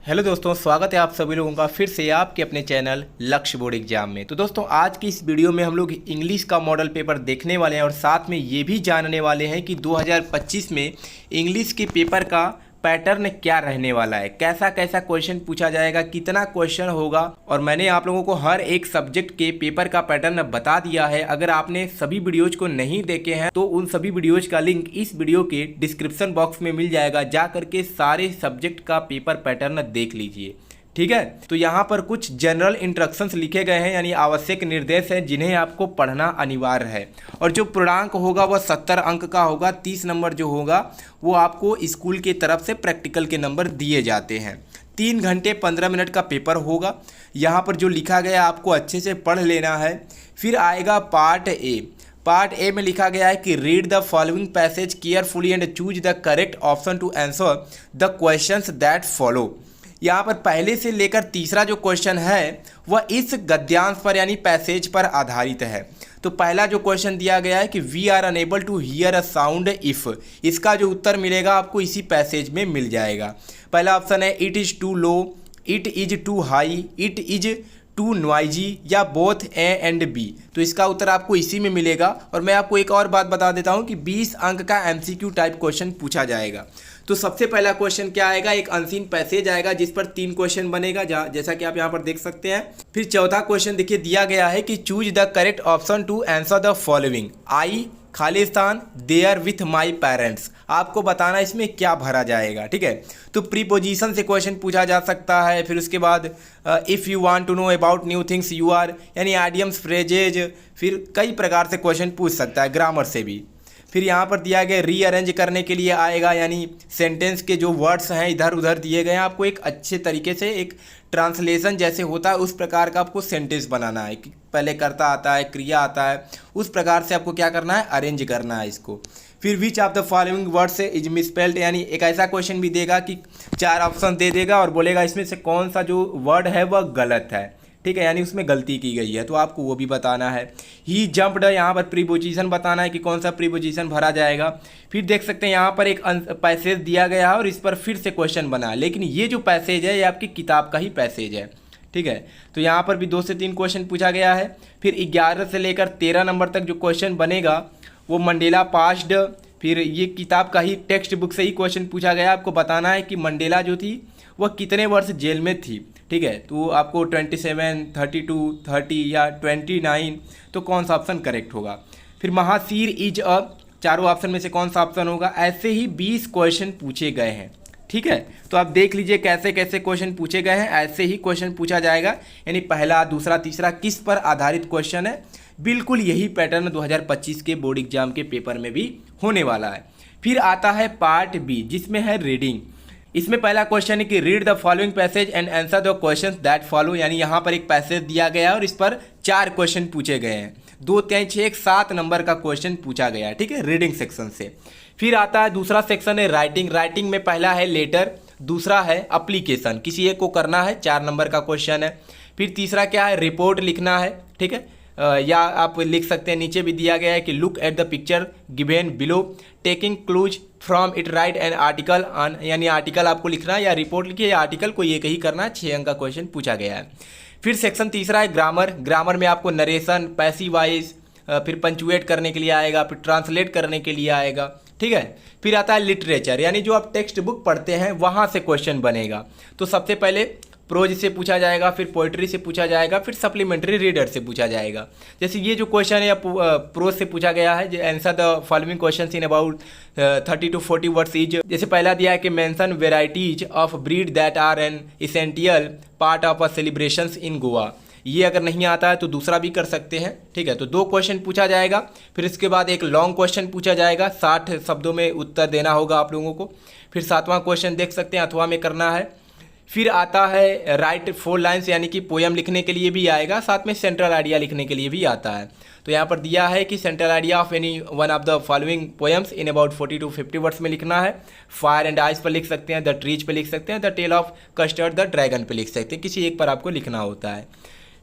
Hello दोस्तों, स्वागत है आप सभी लोगों का फिर से आपके अपने चैनल लक्ष्य बोर्ड एग्जाम में। तो दोस्तों आज की इस वीडियो में हम लोग इंग्लिश का मॉडल पेपर देखने वाले हैं और साथ में ये भी जानने वाले हैं कि 2025 में इंग्लिश के पेपर का पैटर्न क्या रहने वाला है, कैसा कैसा क्वेश्चन पूछा जाएगा, कितना क्वेश्चन होगा। और मैंने आप लोगों को हर एक सब्जेक्ट के पेपर का पैटर्न बता दिया है। अगर आपने सभी वीडियोज को नहीं देखे हैं तो उन सभी वीडियोज का लिंक इस वीडियो के डिस्क्रिप्शन बॉक्स में मिल जाएगा, जा करके सारे सब्जेक्ट का पेपर पैटर्न देख लीजिए। ठीक है, तो यहाँ पर कुछ जनरल इंस्ट्रक्शंस लिखे गए हैं, यानी आवश्यक निर्देश हैं जिन्हें आपको पढ़ना अनिवार्य है। और जो पूर्णांक होगा वह 70 अंक का होगा। 30 नंबर जो होगा वो आपको स्कूल की तरफ से प्रैक्टिकल के नंबर दिए जाते हैं। 3 घंटे 15 मिनट का पेपर होगा। यहाँ पर जो लिखा गया आपको अच्छे से पढ़ लेना है। फिर आएगा पार्ट ए। पार्ट ए में लिखा गया है कि read the following passage carefully and choose the correct option to answer the questions that follow. यहाँ पर पहले से लेकर तीसरा जो क्वेश्चन है वह इस गद्यांश पर यानी पैसेज पर आधारित है। तो पहला जो क्वेश्चन दिया गया है कि we are unable to hear a sound if, इसका जो उत्तर मिलेगा आपको इसी पैसेज में मिल जाएगा। पहला ऑप्शन है it is too low, it is too high, it is too noisy या बोथ ए एंड बी। तो इसका उत्तर आपको इसी में मिलेगा। और मैं आपको एक और बात बता देता हूँ कि 20 अंक का MCQ टाइप क्वेश्चन पूछा जाएगा। तो सबसे पहला क्वेश्चन क्या आएगा, एक अनसीन पैसेज आएगा जिस पर 3 क्वेश्चन बनेगा, जैसा कि आप यहाँ पर देख सकते हैं। फिर चौथा क्वेश्चन देखिए दिया गया है कि choose the correct option to answer the following. I Khalistan there with my parents. आपको बताना इसमें क्या भरा जाएगा। ठीक है, तो प्रीपोजिशन से क्वेश्चन पूछा जा सकता है। फिर उसके बाद if you want to know about new things you are, यानी आइडियम्स फ्रेजेज। फिर कई प्रकार से क्वेश्चन पूछ सकता है, ग्रामर से भी। फिर यहाँ पर दिया गया रीअरेंज करने के लिए आएगा, यानी सेंटेंस के जो वर्ड्स हैं इधर उधर दिए गए हैं, आपको एक अच्छे तरीके से एक ट्रांसलेशन जैसे होता है उस प्रकार का आपको सेंटेंस बनाना है कि पहले कर्ता आता है, क्रिया आता है, उस प्रकार से आपको क्या करना है, अरेंज करना है इसको। फिर which of the following words is misspelled, यानी एक ऐसा क्वेश्चन भी देगा कि 4 ऑप्शन दे देगा और बोलेगा इसमें से कौन सा जो वर्ड है वह गलत है। ठीक है, यानी उसमें गलती की गई है, तो आपको वो भी बताना है। ही जंप्ड, यहाँ पर प्रीपोजिशन बताना है कि कौन सा प्रीपोजिशन भरा जाएगा। फिर देख सकते हैं यहाँ पर एक पैसेज दिया गया है और इस पर फिर से क्वेश्चन बना है, लेकिन ये जो पैसेज है ये आपकी किताब का ही पैसेज है। ठीक है, तो यहाँ पर भी 2 से 3 क्वेश्चन पूछा गया है। फिर 11 से लेकर 13 नंबर तक जो क्वेश्चन बनेगा वो मंडेला पास्ड। फिर ये किताब का ही टेक्स्ट बुक से ही क्वेश्चन पूछा गया। आपको बताना है कि मंडेला जो थी वह कितने वर्ष जेल में थी। ठीक है, तो आपको 27, 32, 30 या 29, तो कौन सा ऑप्शन करेक्ट होगा। फिर महासीर इज अ, चारों ऑप्शन में से कौन सा ऑप्शन होगा। ऐसे ही 20 क्वेश्चन पूछे गए हैं। ठीक है, तो आप देख लीजिए कैसे कैसे क्वेश्चन पूछे गए हैं, ऐसे ही क्वेश्चन पूछा जाएगा। यानी पहला, दूसरा, तीसरा किस पर आधारित क्वेश्चन है, बिल्कुल यही पैटर्न 2025 के बोर्ड एग्जाम के पेपर में भी होने वाला है। फिर आता है पार्ट बी जिसमें है रीडिंग। इसमें पहला क्वेश्चन है कि read the following passage and answer the questions that follow, यानी यहाँ पर एक पैसेज दिया गया है और इस पर 4 क्वेश्चन पूछे गए हैं। 2, 3, 6, 7 नंबर का क्वेश्चन पूछा गया है। ठीक है, रीडिंग सेक्शन से। फिर आता है दूसरा सेक्शन है राइटिंग। राइटिंग में पहला है लेटर, दूसरा है अप्लीकेशन, किसी एक को करना है, 4 नंबर का क्वेश्चन है। फिर तीसरा क्या है, रिपोर्ट लिखना है। ठीक है, या आप लिख सकते हैं, नीचे भी दिया गया है कि look at the picture given below, taking clues from it right an article on, यानी आर्टिकल आपको लिखना है या रिपोर्ट लिखिए या आर्टिकल को एक ही करना है। 6 अंक का क्वेश्चन पूछा गया है। फिर सेक्शन तीसरा है ग्रामर। ग्रामर में आपको नरेशन, पैसिव वॉइस, फिर पंचुएट करने के लिए आएगा, फिर ट्रांसलेट करने के लिए आएगा। ठीक है, फिर आता है लिटरेचर, यानी जो आप टेक्स्ट बुक पढ़ते हैं वहाँ से क्वेश्चन बनेगा। तो सबसे पहले प्रोज से पूछा जाएगा, फिर पोइट्री से पूछा जाएगा, फिर सप्लीमेंट्री रीडर से पूछा जाएगा। जैसे ये जो क्वेश्चन है प्रोज से पूछा गया है, answer the following questions in about 30 to 40 words each. जैसे पहला दिया है कि mention varieties of bread that are an essential part of a celebrations in Goa. ये अगर नहीं आता है तो दूसरा भी कर सकते हैं। ठीक है, तो 2 क्वेश्चन पूछा जाएगा। फिर इसके बाद एक लॉन्ग क्वेश्चन पूछा जाएगा, 60 शब्दों में उत्तर देना होगा आप लोगों को। फिर 7वां क्वेश्चन देख सकते हैं, अथवा में करना है। फिर आता है राइट 4 लाइन्स, यानी कि पोएम लिखने के लिए भी आएगा, साथ में सेंट्रल आइडिया लिखने के लिए भी आता है। तो यहाँ पर दिया है कि central idea of any one of the following poems in about 40 to 50 words में लिखना है। फायर एंड आइस पर लिख सकते हैं, द ट्रीज पे लिख सकते हैं, the tale of custard the dragon पे लिख सकते हैं, किसी एक पर आपको लिखना होता है।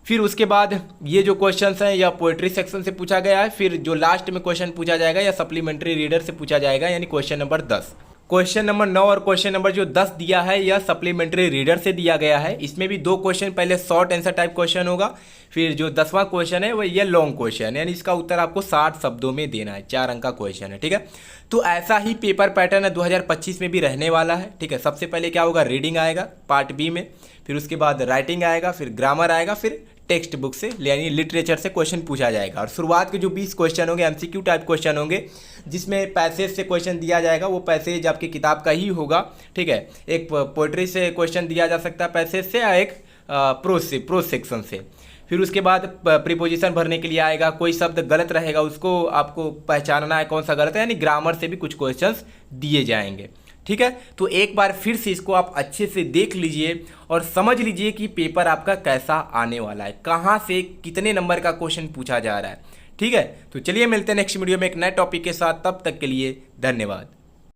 फिर उसके बाद ये जो क्वेश्चंस हैं या पोएट्री सेक्शन से पूछा गया है। फिर जो लास्ट में क्वेश्चन पूछा जाएगा या सप्लीमेंट्री रीडर से पूछा जाएगा, यानी क्वेश्चन नंबर 10। क्वेश्चन नंबर 9 और क्वेश्चन नंबर जो 10 दिया है यह सप्लीमेंट्री रीडर से दिया गया है। इसमें भी 2 क्वेश्चन, पहले शॉर्ट आंसर टाइप क्वेश्चन होगा, फिर जो 10वां क्वेश्चन है वह यह लॉन्ग क्वेश्चन है, यानी इसका उत्तर आपको 60 शब्दों में देना है। 4 अंक का क्वेश्चन है, ठीक है। तो ऐसा ही पेपर पैटर्न है 2025 में भी रहने वाला है, ठीक है। सबसे पहले क्या होगा, रीडिंग आएगा पार्ट बी में, फिर उसके बाद राइटिंग आएगा, फिर ग्रामर आएगा, फिर टेक्स्ट बुक से यानी लिटरेचर से क्वेश्चन पूछा जाएगा। और शुरुआत के जो 20 क्वेश्चन होंगे एमसीक्यू टाइप क्वेश्चन होंगे, जिसमें पैसेज से क्वेश्चन दिया जाएगा। वो पैसेज आपकी किताब का ही होगा, ठीक है। एक पोइट्री से क्वेश्चन दिया जा सकता है पैसेज से, या एक प्रोज सेक्शन से। फिर उसके बाद प्रीपोजिशन भरने के लिए आएगा, कोई शब्द गलत रहेगा उसको आपको पहचानना है कौन सा गलत है, यानी ग्रामर से भी कुछ क्वेश्चंस दिए जाएंगे, ठीक है। तो एक बार फिर से इसको आप अच्छे से देख लीजिए और समझ लीजिए कि पेपर आपका कैसा आने वाला है, कहाँ से कितने नंबर का क्वेश्चन पूछा जा रहा है, ठीक है। तो चलिए मिलते हैं नेक्स्ट वीडियो में एक नए टॉपिक के साथ, तब तक के लिए धन्यवाद।